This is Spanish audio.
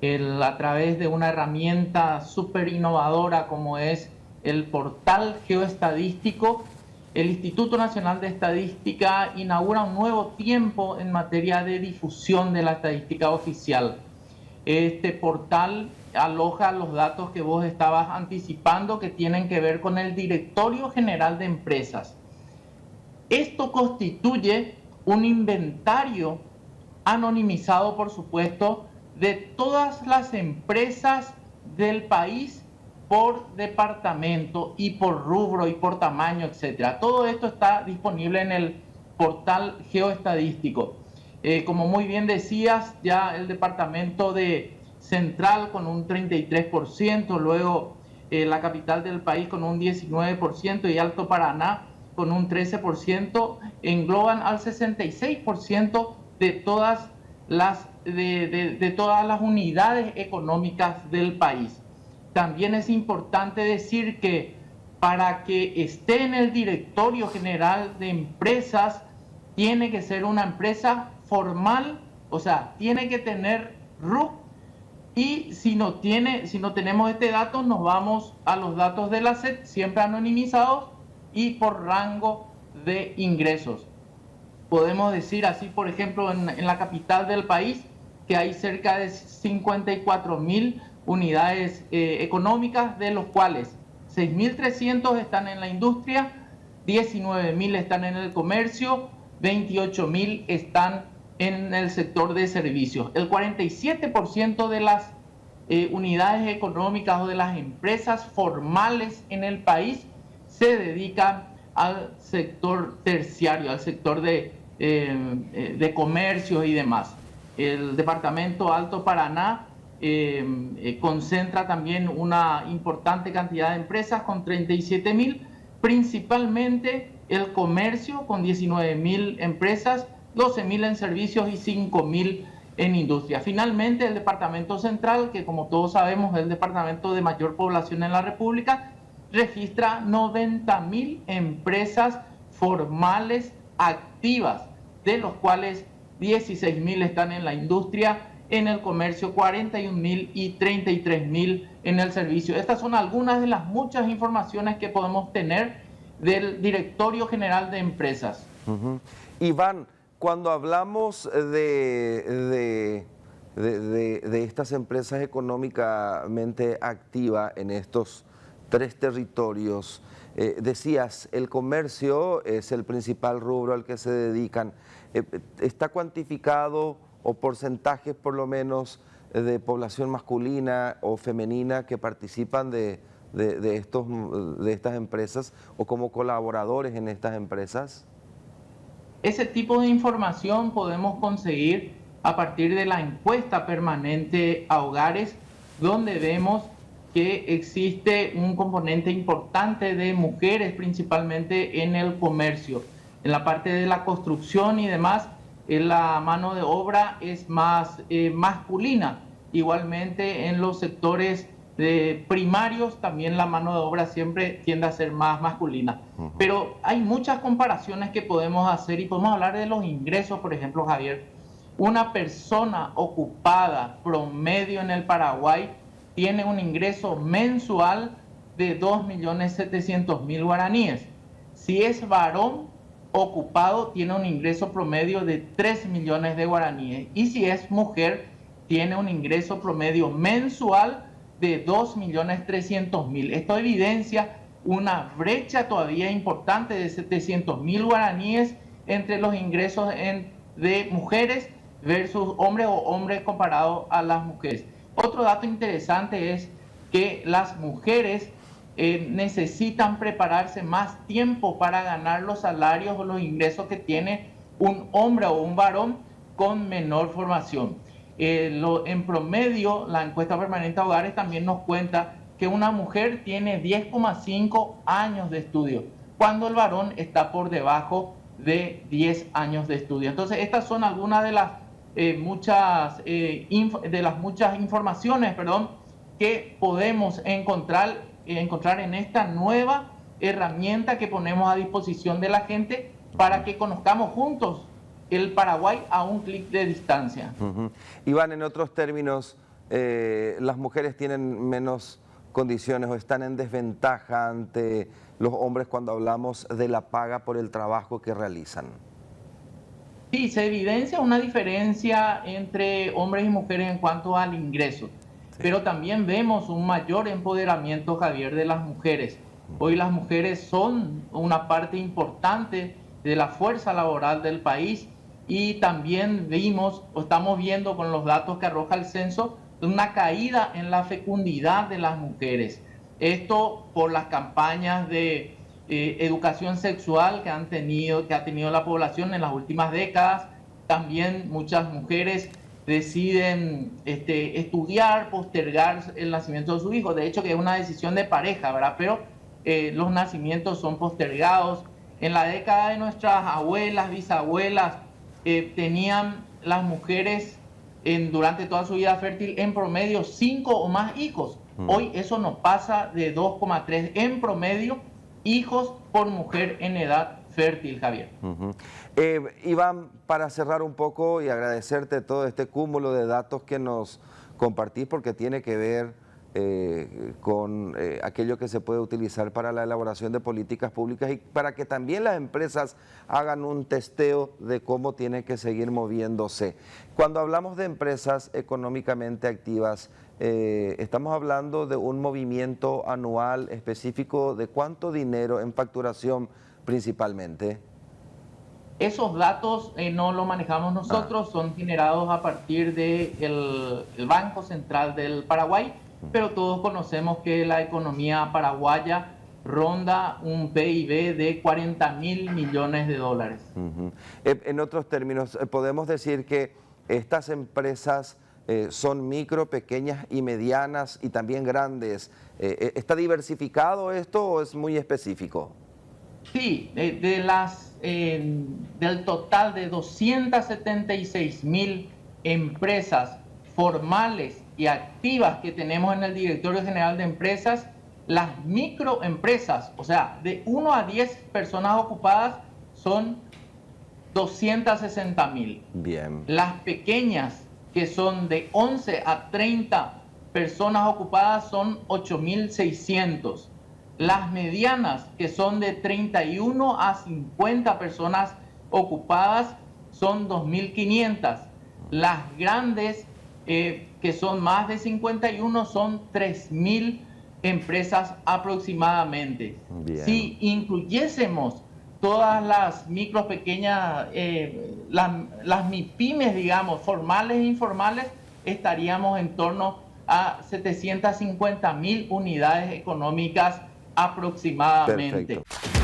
a través de una herramienta súper innovadora como es el portal geoestadístico. El Instituto Nacional de Estadística inaugura un nuevo tiempo en materia de difusión de la estadística oficial. Este portal aloja los datos que vos estabas anticipando que tienen que ver con el Directorio General de Empresas. Esto constituye un inventario anonimizado, por supuesto, de todas las empresas del país por departamento y por rubro y por tamaño, etcétera. Todo esto está disponible en el portal geoestadístico. Como muy bien decías, ya el departamento de Central con un 33%, luego la capital del país con un 19% y Alto Paraná con un 13%, engloban al 66% de todas las unidades económicas del país. También es importante decir que para que esté en el Directorio General de Empresas, tiene que ser una empresa formal, o sea, tiene que tener RUC, y si no tenemos este dato, nos vamos a los datos de la SED, siempre anonimizados y por rango de ingresos. Podemos decir así, por ejemplo, en la capital del país, que hay cerca de 54.000 unidades económicas, de los cuales 6.300 están en la industria, 19.000 están en el comercio, 28.000 están en el sector de servicios. El 47% de las unidades económicas o de las empresas formales en el país se dedican al sector terciario, al sector de comercio y demás. El departamento Alto Paraná concentra también una importante cantidad de empresas con 37.000, principalmente el comercio con 19.000 empresas, 12.000 en servicios y 5.000 en industria. Finalmente, el departamento central, que como todos sabemos es el departamento de mayor población en la República, registra 90.000 empresas formales activas, de los cuales 16.000 están en la industria, en el comercio 41.000 y 33.000 en el servicio. Estas son algunas de las muchas informaciones que podemos tener del Directorio General de Empresas. Iván, cuando hablamos de estas empresas económicamente activas en estos 3 territorios, decías, el comercio es el principal rubro al que se dedican. ¿Está cuantificado o porcentajes por lo menos de población masculina o femenina que participan de estas empresas o como colaboradores en estas empresas? Ese tipo de información podemos conseguir a partir de la encuesta permanente a hogares, donde vemos que existe un componente importante de mujeres, principalmente en el comercio. En la parte de la construcción y demás, la mano de obra es más masculina. Igualmente en los sectores primarios también la mano de obra siempre tiende a ser más masculina. Pero hay muchas comparaciones que podemos hacer y podemos hablar de los ingresos, por ejemplo, Javier. Una persona ocupada promedio en el Paraguay tiene un ingreso mensual de 2.700.000 guaraníes. Si es varón ocupado, tiene un ingreso promedio de 3 millones de guaraníes. Y si es mujer, tiene un ingreso promedio mensual de 2.300.000. Esto evidencia una brecha todavía importante de 700.000 guaraníes entre los ingresos de mujeres versus hombres o hombres comparado a las mujeres. Otro dato interesante es que las mujeres necesitan prepararse más tiempo para ganar los salarios o los ingresos que tiene un hombre o un varón con menor formación. En promedio, la encuesta permanente a hogares también nos cuenta que una mujer tiene 10,5 años de estudio, cuando el varón está por debajo de 10 años de estudio. Entonces, estas son algunas de las muchas informaciones, que podemos encontrar en esta nueva herramienta que ponemos a disposición de la gente para que conozcamos juntos el Paraguay a un clic de distancia. Iván, en otros términos, las mujeres tienen menos condiciones o están en desventaja ante los hombres cuando hablamos de la paga por el trabajo que realizan? Sí, se evidencia una diferencia entre hombres y mujeres en cuanto al ingreso, pero también vemos un mayor empoderamiento, Javier, de las mujeres. Hoy las mujeres son una parte importante de la fuerza laboral del país y también vimos, o estamos viendo con los datos que arroja el censo, una caída en la fecundidad de las mujeres. Esto por las campañas de educación sexual que ha tenido la población en las últimas décadas. También muchas mujeres deciden estudiar, postergar el nacimiento de su hijo. De hecho, que es una decisión de pareja, ¿verdad? Pero los nacimientos son postergados. En la década de nuestras abuelas, bisabuelas, tenían las mujeres durante toda su vida fértil en promedio 5 o más hijos. Hoy eso no pasa de 2,3 en promedio hijos por mujer en edad fértil, Javier. Iván, para cerrar un poco y agradecerte todo este cúmulo de datos que nos compartís, porque tiene que ver con aquello que se puede utilizar para la elaboración de políticas públicas y para que también las empresas hagan un testeo de cómo tienen que seguir moviéndose. Cuando hablamos de empresas económicamente activas, estamos hablando de un movimiento anual específico de cuánto dinero en facturación principalmente. Esos datos no los manejamos nosotros, son generados a partir del Banco Central del Paraguay, pero todos conocemos que la economía paraguaya ronda un PIB de 40.000 millones de dólares. En otros términos, podemos decir que estas empresas son micro, pequeñas y medianas y también grandes. ¿Está diversificado esto o es muy específico? Sí, del total de 276.000 empresas formales y activas que tenemos en el Directorio General de Empresas, las microempresas, o sea, de 1 a 10 personas ocupadas, son 260.000. Bien. Las pequeñas, que son de 11 a 30 personas ocupadas, son 8.600. Las medianas, que son de 31 a 50 personas ocupadas, son 2.500. Las grandes, que son más de 51, son 3.000 empresas aproximadamente. Bien. Si incluyésemos todas las micro, pequeñas, las MIPYMES, digamos, formales e informales, estaríamos en torno a 750.000 unidades económicas aproximadamente. Perfecto.